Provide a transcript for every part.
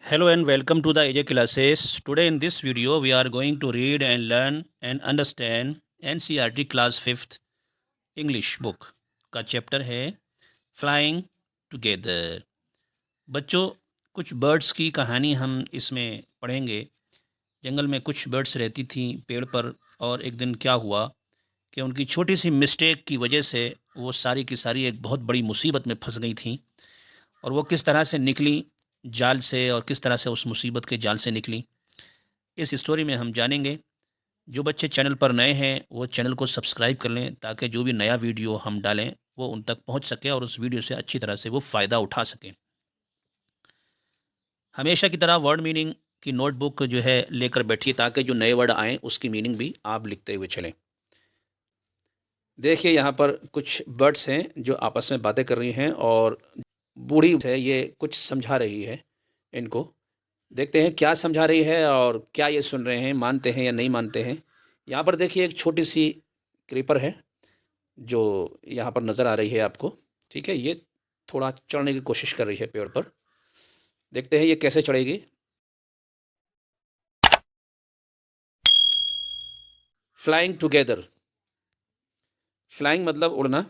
Hello and welcome to the AJ classes. Today in this video we are going to read and learn and understand NCERT class 5th English book का chapter है flying together. बच्चों, कुछ birds की कहानी हम इसमें पढ़ेंगे। जंगल में कुछ बर्ड्स रहती थी पेड़ पर, और एक दिन क्या हुआ कि उनकी छोटी सी मिस्टेक की वजह से वो सारी की सारी एक बहुत बड़ी मुसीबत में फंस गई थी। और वो किस तरह से निकली जाल से, और किस तरह से उस मुसीबत के जाल से निकली, इस स्टोरी में हम जानेंगे। जो बच्चे चैनल पर नए हैं वो चैनल को सब्सक्राइब कर लें, ताकि जो भी नया वीडियो हम डालें वो उन तक पहुंच सके और उस वीडियो से अच्छी तरह से वो फ़ायदा उठा सकें। हमेशा की तरह वर्ड मीनिंग की नोटबुक जो है लेकर बैठिए, ताकि जो नए वर्ड आएँ उसकी मीनिंग भी आप लिखते हुए चलें। देखिए, यहाँ पर कुछ बर्ड्स हैं जो आपस में बातें कर रही हैं, और बूढ़ी है ये कुछ समझा रही है इनको। देखते हैं क्या समझा रही है और क्या ये सुन रहे हैं, मानते हैं या नहीं मानते हैं। यहाँ पर देखिए एक छोटी सी क्रीपर है जो यहाँ पर नज़र आ रही है आपको। ठीक है, ये थोड़ा चढ़ने की कोशिश कर रही है पेड़ पर। देखते हैं ये कैसे चढ़ेगी। Flying together. फ्लाइंग मतलब उड़ना,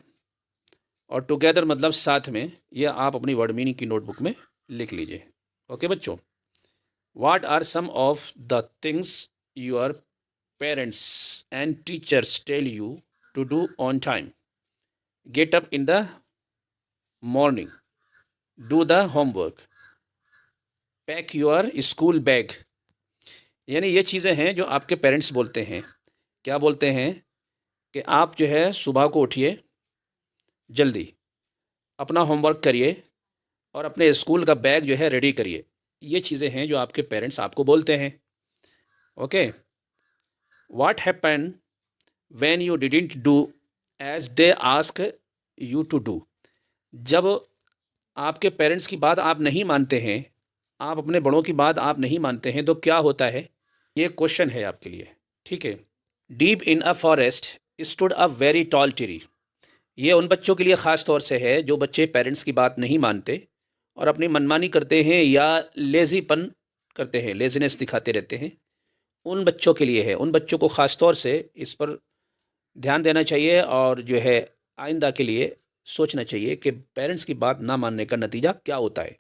और टुगेदर मतलब साथ में। ये आप अपनी वर्ड मीनिंग की नोटबुक में लिख लीजिए। ओके बच्चों, what are some of the things your parents and teachers tell you to do on time? Get up in the morning, do the homework, pack your school bag. यानी ये चीज़ें हैं जो आपके पेरेंट्स बोलते हैं। क्या बोलते हैं कि आप जो है सुबह को उठिए जल्दी, अपना होमवर्क करिए, और अपने स्कूल का बैग जो है रेडी करिए। ये चीज़ें हैं जो आपके पेरेंट्स आपको बोलते हैं। Okay, what happen when you didn't do as they ask you to do? जब आपके पेरेंट्स की बात आप नहीं मानते हैं, आप अपने बड़ों की बात आप नहीं मानते हैं, तो क्या होता है? ये क्वेश्चन है आपके लिए। ठीक है। Deep in a forest stood a very tall tree. ये उन बच्चों के लिए ख़ास तौर से है जो बच्चे पेरेंट्स की बात नहीं मानते और अपनी मनमानी करते हैं या लेज़ीपन करते हैं, लेज़ीनेस दिखाते रहते हैं। उन बच्चों के लिए है। उन बच्चों को ख़ास तौर से इस पर ध्यान देना चाहिए, और जो है आइंदा के लिए सोचना चाहिए कि पेरेंट्स की बात ना मानने का नतीजा क्या होता है।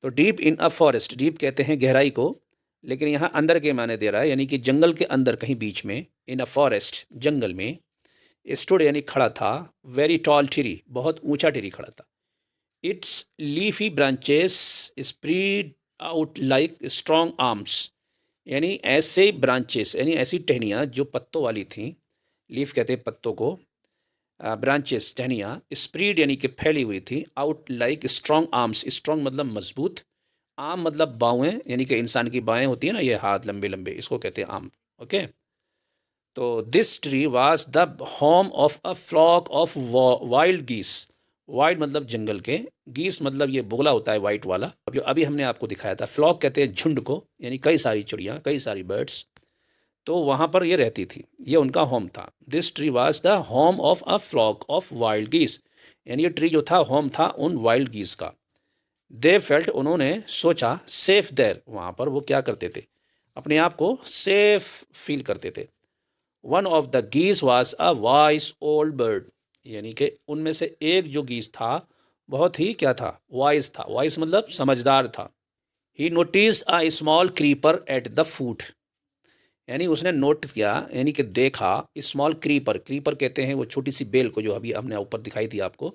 तो deep in a forest, deep कहते हैं गहराई को, लेकिन यहाँ अंदर के माने दे रहा है, यानी कि जंगल के अंदर कहीं बीच में। इन अ फॉरेस्ट, जंगल में। स्टूड यानी खड़ा था, वेरी टॉल ट्री, बहुत ऊंचा ट्री खड़ा था। It's leafy branches spread out like strong arms. यानी ऐसे ब्रांचेस, यानी ऐसी टहनियाँ जो पत्तों वाली थीं। लीफ कहते हैं पत्तों को, ब्रांचेस टहनियाँ, स्प्रीड यानी कि फैली हुई थी, out like strong arms. Strong मतलब मजबूत, आर्म मतलब बाहें, यानी कि इंसान की बाहें होती है ना, ये हाथ लंबे लंबे, इसको कहते हैं आर्म। ओके। तो this tree was the home of a flock of wild geese. Wild मतलब जंगल के, गीस मतलब ये बोगला होता है वाइट वाला, जो अभी हमने आपको दिखाया था। फ्लॉक कहते हैं झुंड को, यानी कई सारी चिड़ियाँ, कई सारी बर्ड्स। तो वहाँ पर ये रहती थी, ये उनका होम था। This tree was the home of a flock of wild geese. यानी ये ट्री जो था होम था उन वाइल्ड गीस का। दे फेल्ट, उन्होंने सोचा, सेफ देर, वहाँ पर वो क्या करते थे, अपने आप को सेफ फील करते थे। वन ऑफ द गीस was a vice old bird. यानी कि उनमें से एक जो गीस था बहुत ही क्या था, वाइस था। वाइस मतलब समझदार था। He notice a small creeper at the foot. यानी उसने नोट किया, यानी कि देखा, स्मॉल क्रीपर, क्रीपर कहते हैं वो छोटी सी बेल को, जो अभी हमने ऊपर दिखाई थी आपको,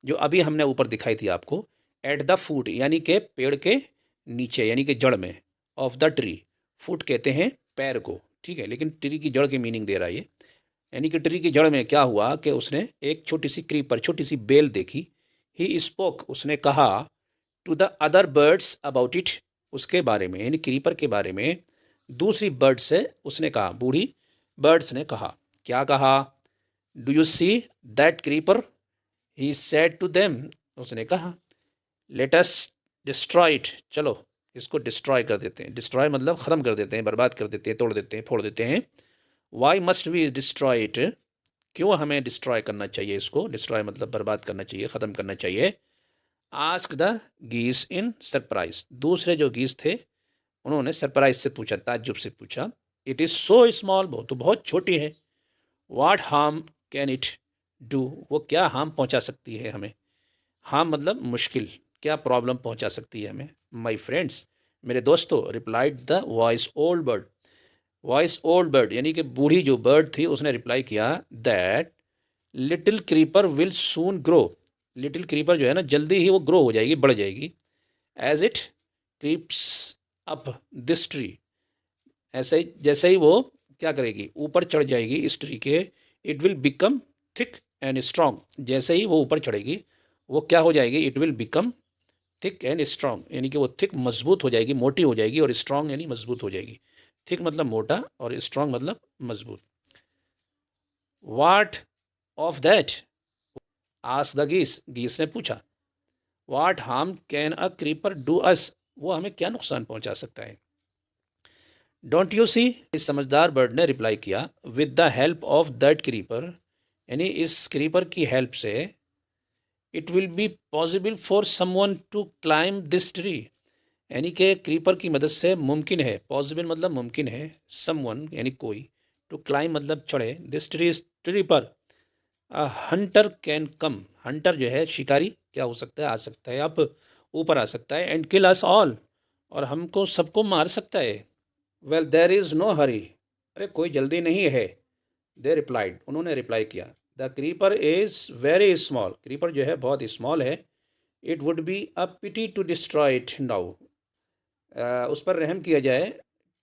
जो अभी हमने ऊपर दिखाई थी आपको। एट द फूट यानी कि पेड़ के नीचे, यानी कि जड़ में। ऑफ द ट्री, फुट कहते हैं पैर को। ठीक है, लेकिन ट्री की जड़ की मीनिंग दे रहा है ये। यानी कि ट्री की जड़ में क्या हुआ कि उसने एक छोटी सी क्रीपर, छोटी सी बेल देखी। ही स्पोक, उसने कहा, to the other birds about it, उसके बारे में, यानी क्रीपर के बारे में दूसरी बर्ड से उसने कहा। बूढ़ी बर्ड्स ने कहा, क्या कहा? Do you see that creeper? He said to them, उसने कहा, लेट अस डिस्ट्रॉय इट, चलो इसको डिस्ट्रॉय कर देते हैं। डिस्ट्रॉय मतलब ख़त्म कर देते हैं, बर्बाद कर देते हैं, तोड़ देते हैं, फोड़ देते हैं। Why must we destroy it? क्यों हमें डिस्ट्रॉय करना चाहिए इसको? डिस्ट्रॉय मतलब बर्बाद करना चाहिए, ख़त्म करना चाहिए। आस्क द गीस इन सरप्राइज। दूसरे जो गीस थे उन्होंने सरप्राइज से पूछा, ताज्जुब से पूछा, इट इज़ सो स्मॉल, वो तो बहुत छोटी है। वाट हार्म कैन इट डू, वो क्या हार्म पहुंचा सकती है हमें। हार्म मतलब मुश्किल, क्या प्रॉब्लम पहुंचा सकती है हमें। माई फ्रेंड्स, मेरे दोस्तों, replied the voice old bird. Voice old bird यानी कि बूढ़ी जो बर्ड थी उसने रिप्लाई किया, that little creeper will soon grow. Little creeper जो है ना जल्दी ही वो ग्रो हो जाएगी, बढ़ जाएगी। As it creeps up this tree, ऐसे ही जैसे ही वो क्या करेगी, ऊपर चढ़ जाएगी इस ट्री के, it will become thick and strong. जैसे ही वो ऊपर चढ़ेगी वो क्या हो जाएगी, it will become thick and strong, यानी कि वो थिक मजबूत हो जाएगी, मोटी हो जाएगी, और स्ट्रॉन्ग यानी मजबूत हो जाएगी। थिक मतलब मोटा और स्ट्रॉन्ग मतलब मजबूत। What of that, ask the geese, geese ने पूछा। What harm can a creeper do us, वो हमें क्या नुकसान पहुंचा सकता है। डोंट यू सी, इस समझदार बर्ड ने रिप्लाई किया, with the help of that creeper, यानी इस क्रीपर की हेल्प से, it will be possible for someone to climb this tree, यानी कि क्रीपर की मदद से मुमकिन है, पॉसिबल मतलब मुमकिन है, समवन यानी कोई, टू क्लाइम मतलब चढ़े, दिस ट्री, इस ट्री पर। अ हंटर कैन कम, हंटर जो है शिकारी क्या हो सकता है, आ सकता है, अब ऊपर आ सकता है, एंड किल अस ऑल, और हमको सबको मार सकता है। Well there is no hurry, अरे कोई जल्दी नहीं है। दे रिप्लाइड, उन्होंने रिप्लाई किया, the creeper is very small, creeper जो है बहुत स्मॉल है। It would be a pity to destroy it now, उस पर रहम किया जाए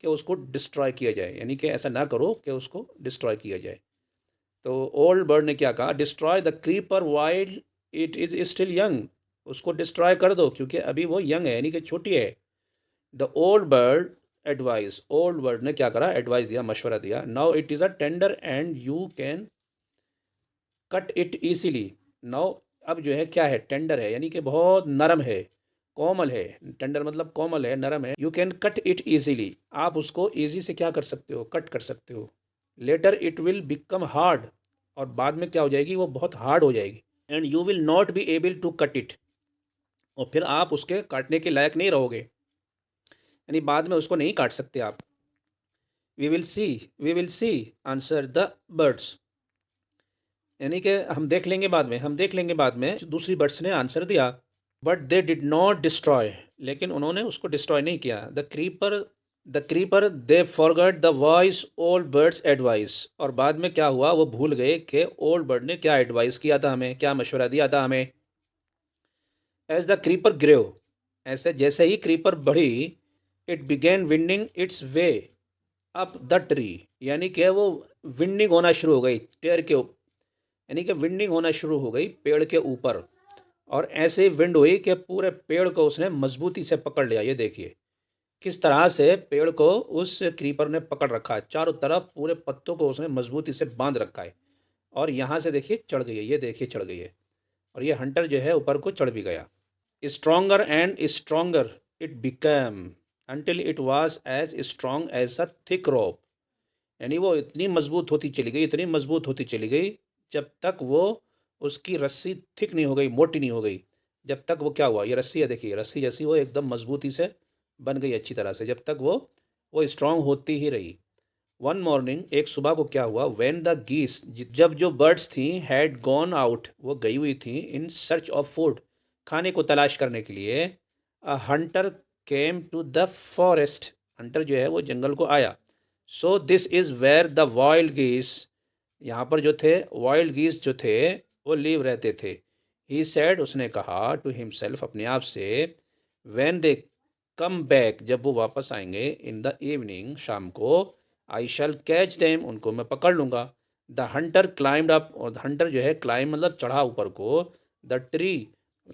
कि उसको डिस्ट्रॉय किया जाए, यानी कि ऐसा ना करो कि उसको डिस्ट्रॉय किया जाए। तो ओल्ड बर्ड ने क्या कहा, destroy the creeper wild it is still young, उसको डिस्ट्रॉय कर दो क्योंकि अभी वो यंग है, यानी कि छोटी है। The old bird advice, old bird ने क्या करा, एडवाइस दिया, मशवरा दिया, now it is a tender and you can cut it easily. Now अब जो है क्या है, टेंडर है यानी कि बहुत नरम है, कोमल है। टेंडर मतलब कोमल है, नरम है। You can cut it easily, आप उसको ईजी से क्या कर सकते हो, कट कर सकते हो। Later it will become hard, और बाद में क्या हो जाएगी, वो बहुत हार्ड हो जाएगी। And you will not be able to cut it, और फिर आप उसके काटने के लायक नहीं रहोगे, यानी बाद में उसको नहीं काट सकते आप। We will see, we will see answer the birds, यानी कि हम देख लेंगे बाद में, हम देख लेंगे बाद में, दूसरी बर्ड्स ने आंसर दिया। But they did not destroy, लेकिन उन्होंने उसको डिस्ट्रॉय नहीं किया। The creeper they forgot the voice old birds advice, और बाद में क्या हुआ, वो भूल गए कि ओल्ड बर्ड ने क्या एडवाइस किया था हमें, क्या मशवरा दिया था हमें। एज द क्रीपर ग्रेव, ऐसे जैसे ही क्रीपर बढ़ी, it began winding it's way up the tree, यानी कि वो विंडिंग होना शुरू हो गई, टेर के, यानी कि विंडिंग होना शुरू हो गई पेड़ के ऊपर। और ऐसे विंड हुई कि पूरे पेड़ को उसने मजबूती से पकड़ लिया। ये देखिए किस तरह से पेड़ को उस क्रीपर ने पकड़ रखा है, चारों तरफ पूरे पत्तों को उसने मजबूती से बांध रखा है। और यहाँ से देखिए चढ़ गई है, ये देखिए चढ़ गई है, और ये हंटर जो है ऊपर को चढ़ भी गया। Stronger and stronger it become until it was as strong as a thick rope, यानी वो इतनी मजबूत होती चली गई, इतनी मजबूत होती चली गई, जब तक वो उसकी रस्सी थिक नहीं हो गई, मोटी नहीं हो गई। जब तक वो क्या हुआ, ये रस्सी है देखिए, रस्सी जैसी वो एकदम मजबूती से बन गई अच्छी तरह से, जब तक वो स्ट्रांग होती ही रही। वन मॉर्निंग, एक सुबह को क्या हुआ, व्हेन द गीस, जब जो बर्ड्स थी, हैड गॉन आउट, वो गई हुई थी, इन सर्च ऑफ फूड, खाने को तलाश करने के लिए। A hunter came to the forest, hunter जो है वो जंगल को आया। So this is where the wild geese, यहाँ पर जो थे वाइल्ड गीस जो थे वो लीव रहते थे। ही सैड, उसने कहा, टू हिमसेल्फ, अपने आप से, व्हेन दे कम बैक, जब वो वापस आएंगे, इन द इवनिंग, शाम को, आई शैल कैच देम, उनको मैं पकड़ लूँगा। द हंटर क्लाइम्ड अप, और हंटर जो है क्लाइम मतलब चढ़ा ऊपर को, द ट्री,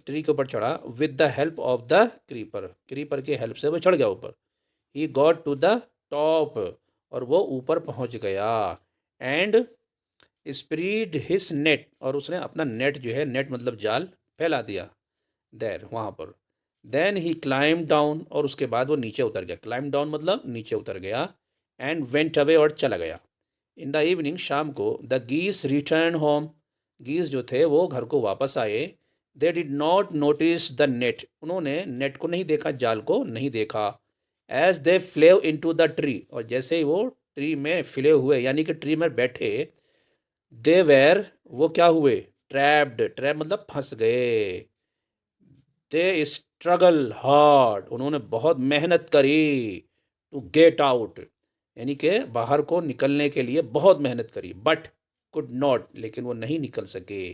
ट्री के ऊपर चढ़ा, with the help of the creeper, creeper के हेल्प से वो चढ़ गया ऊपर। He got to the top, और वो ऊपर पहुंच गया। एंड स्प्रीड हिस नेट, और उसने अपना नेट जो है, नेट मतलब जाल, फैला दिया देर, वहाँ पर। देन ही क्लाइम डाउन, और उसके बाद वो नीचे उतर गया, क्लाइम डाउन मतलब नीचे उतर गया। एंड वेंट अवे, और चला गया। इन द इवनिंग, शाम को, द गीस रिटर्न होम, गीस जो थे वो घर को वापस आए। They did not notice the net, उन्होंने नेट को नहीं देखा, जाल को नहीं देखा। As they flew into the tree, और जैसे ही वो ट्री में फ्लेव हुए यानी कि ट्री में बैठे, दे वेर, वो क्या हुए, ट्रैप्ड, ट्रैप मतलब फंस गए। दे स्ट्रगल हार्ड, उन्होंने बहुत मेहनत करी, टू गेट आउट, यानी कि बाहर को निकलने के लिए बहुत मेहनत करी, बट कुड नॉट, लेकिन वो नहीं निकल सके।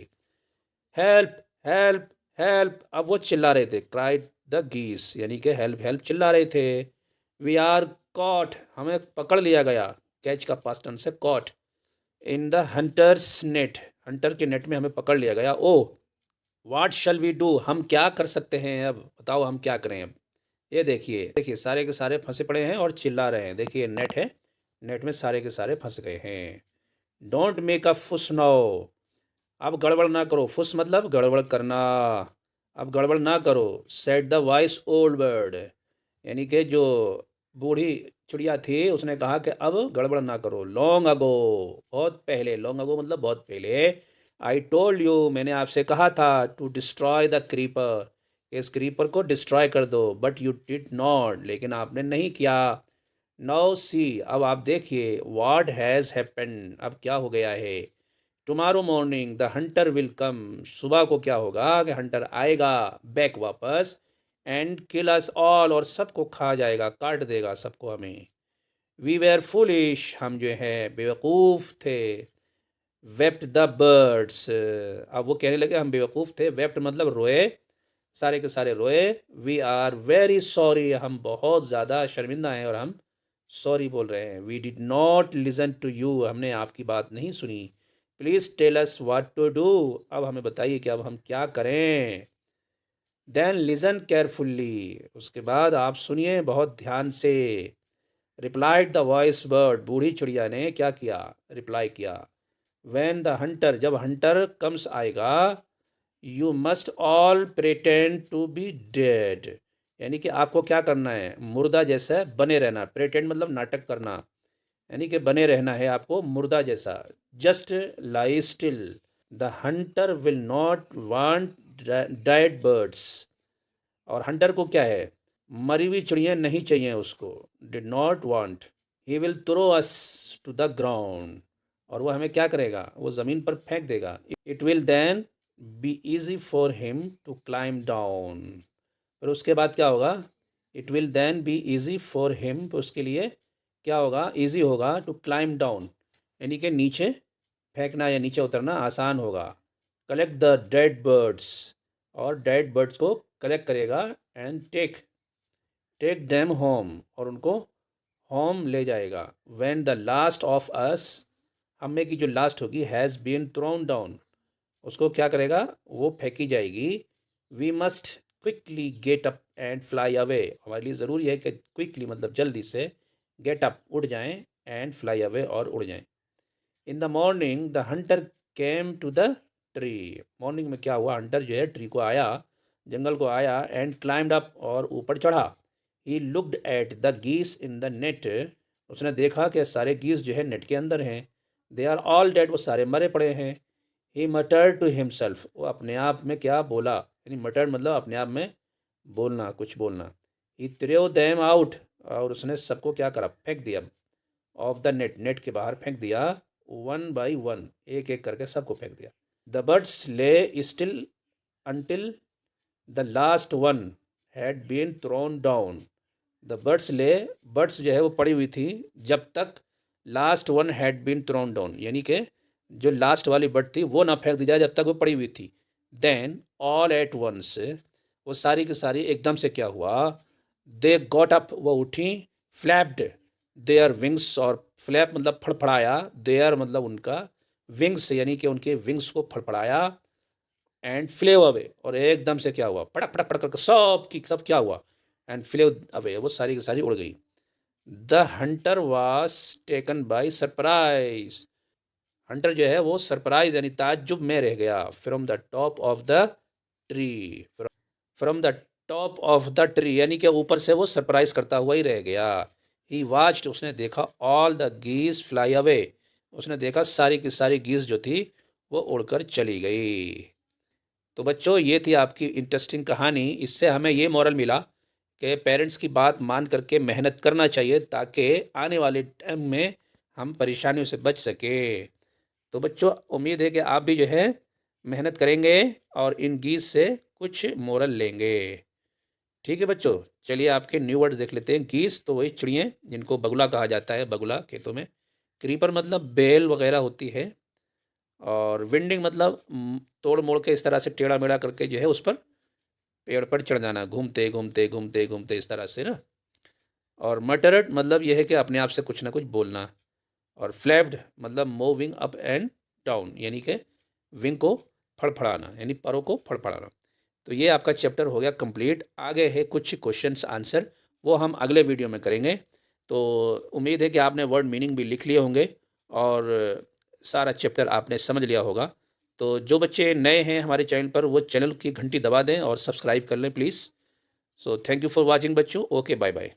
हेल्प, हेल्प, हेल्प, अब वो चिल्ला रहे थे, क्राइड द गीस, यानी कि हेल्प, हेल्प चिल्ला रहे थे। वी आर कॉट, हमें पकड़ लिया गया, कैच का पास्ट टेंस है caught, in the hunter's net, hunter के नेट में हमें पकड़ लिया गया। Oh what shall we do, हम क्या कर सकते हैं, अब बताओ हम क्या करें अब। ये देखिए, देखिए सारे के सारे फंसे पड़े हैं और चिल्ला रहे हैं, देखिए नेट है, नेट में सारे के सारे फंस गए हैं। डोंट मेक अ फुस नाउ, अब गड़बड़ ना करो, फुस मतलब गड़बड़ करना, अब गड़बड़ ना करो। Set the vice old bird, यानी कि जो बूढ़ी चिड़िया थी उसने कहा कि अब गड़बड़ ना करो। लॉन्ग अगो, बहुत पहले, लॉन्ग अगो मतलब बहुत पहले। आई टोल्ड यू, मैंने आपसे कहा था, टू डिस्ट्रॉय द क्रीपर, इस क्रीपर को डिस्ट्रॉय कर दो, बट यू डिड नॉट, लेकिन आपने नहीं किया। नाउ सी, अब आप देखिए, व्हाट हैज़ हैपेंड, अब क्या हो गया है। Tomorrow morning the hunter will come, सुबह को क्या होगा कि हंटर आएगा बैक वापस, एंड किल अस ऑल, और सबको खा जाएगा, काट देगा सबको हमें। वी वेर फुलिश, हम जो है बेवकूफ़ थे। वेप्ट द बर्ड्स, अब वो कहने लगे हम बेवकूफ़ थे, वेप्ट मतलब रोए, सारे के सारे रोए। वी आर वेरी सॉरी, हम बहुत ज़्यादा शर्मिंदा हैं और हम सॉरी बोल रहे हैं। We did not listen to you, हमने आपकी बात नहीं सुनी। Please tell us what to do, अब हमें बताइए कि अब हम क्या करें। देन लिसन केयरफुल्ली, उसके बाद आप सुनिए बहुत ध्यान से। रिप्लाइड द वॉइस बर्ड, बूढ़ी चिड़िया ने क्या किया, रिप्लाई किया। व्हेन द हंटर, जब हंटर कम्स आएगा, you must all pretend to be dead, यानी कि आपको क्या करना है, मुर्दा जैसा बने रहना। प्रेटेंड मतलब नाटक करना, यानी कि बने रहना है आपको मुर्दा जैसा। Just lie still, the hunter will not want dead birds, और हंटर को क्या है, मरी हुई चिड़िया नहीं चाहिए उसको, did not want. He will throw us to the ground, और वो हमें क्या करेगा, वो ज़मीन पर फेंक देगा। It will then be easy for him to climb down, फिर उसके बाद क्या होगा, it will then be easy for him, तो उसके लिए क्या होगा, ईजी होगा, टू क्लाइम डाउन, यानी कि नीचे फेंकना या नीचे उतरना आसान होगा। कलेक्ट द डेड बर्ड्स, और डेड बर्ड्स को कलेक्ट करेगा, and take take them home, और उनको होम ले जाएगा। When the last of us, हम में की जो लास्ट होगी, हैज़ बीन थ्रोन डाउन, उसको क्या करेगा, वो फेंकी जाएगी। We must quickly get up and fly away, हमारे लिए ज़रूरी है कि क्विकली मतलब जल्दी से, गेट अप उड़ जाएं, एंड फ्लाई अवे और उड़ जाएं। In the morning the hunter came to the tree, morning में क्या हुआ, हंटर जो है ट्री को आया, जंगल को आया, एंड क्लाइंड अप, और ऊपर चढ़ा। ही लुक्ड एट द गीस इन द नेट, उसने देखा कि सारे गीस जो है नेट के अंदर हैं। दे आर ऑल डेड, वो सारे मरे पड़े हैं। ही मटर्ड टू हिमसेल्फ, वो अपने आप में क्या बोला, यानी मटर्ड मतलब अपने आप में बोलना, कुछ बोलना। ही थ्रो देम आउट, और उसने सबको क्या करा, फेंक दिया ऑफ द नेट, नेट के बाहर फेंक दिया। वन बाई वन, एक एक करके सबको फेंक दिया। The birds lay still until the last one had been thrown down, the birds lay, birds जो है वो पड़ी हुई थी जब तक last one had been thrown down, यानी कि जो लास्ट वाली बर्ड थी वो ना फेंक दी जाए जब तक वो पड़ी हुई थी। देन ऑल एट वंस, वो सारी की सारी एकदम से क्या हुआ, दे गॉट अप, वो उठी। फ्लैप्ड देयर विंग्स, और फ्लैप मतलब फड़फड़ाया, देयर मतलब उनका, विंग्स यानी कि उनके विंग्स को फड़फड़ाया, एंड फ्लेव अवे, और एकदम से क्या हुआ, पड़क पड़क पड़क करके सब की सब क्या हुआ, एंड फ्लेव अवे, वो सारी की सारी उड़ गई। The Hunter was taken by surprise, Hunter जो है वो सरप्राइज यानी ताज्जुब में रह गया। From the top of the tree, from the top of the tree, यानी कि ऊपर से वो सरप्राइज करता हुआ ही रह गया। ही वाच्ड, उसने देखा, ऑल द गीज फ्लाई अवे, उसने देखा सारी की सारी गीज जो थी वो उड़कर चली गई। तो बच्चों ये थी आपकी इंटरेस्टिंग कहानी। इससे हमें ये मॉरल मिला कि पेरेंट्स की बात मान करके मेहनत करना चाहिए ताकि आने वाले टाइम में हम परेशानियों से बच सके। तो बच्चों उम्मीद है कि आप भी जो है मेहनत करेंगे और इन गीत से कुछ मोरल लेंगे। ठीक है बच्चों, चलिए आपके न्यू वर्ड देख लेते हैं। गीस तो वही चिड़ियाँ जिनको बगुला कहा जाता है, बगुला खेतों में। क्रीपर मतलब बेल वगैरह होती है। और विंडिंग मतलब तोड़ मोड़ के इस तरह से टेढ़ा मेढ़ा करके जो है उस पर पेड़ पर चढ़ जाना, घूमते घूमते घूमते घूमते इस तरह से ना। और मटरड मतलब यह है कि अपने आप से कुछ ना कुछ बोलना। और फ्लैप्ड मतलब मूविंग अप एंड डाउन, यानी कि विंग को फड़फड़ाना, यानी परों को फड़फड़ाना। तो ये आपका चैप्टर हो गया कंप्लीट। आगे है कुछ क्वेश्चंस आंसर, वो हम अगले वीडियो में करेंगे। तो उम्मीद है कि आपने वर्ड मीनिंग भी लिख लिए होंगे और सारा चैप्टर आपने समझ लिया होगा। तो जो बच्चे नए हैं हमारे चैनल पर वो चैनल की घंटी दबा दें और सब्सक्राइब कर लें please. So thank you for watching बच्चों। Okay, bye bye.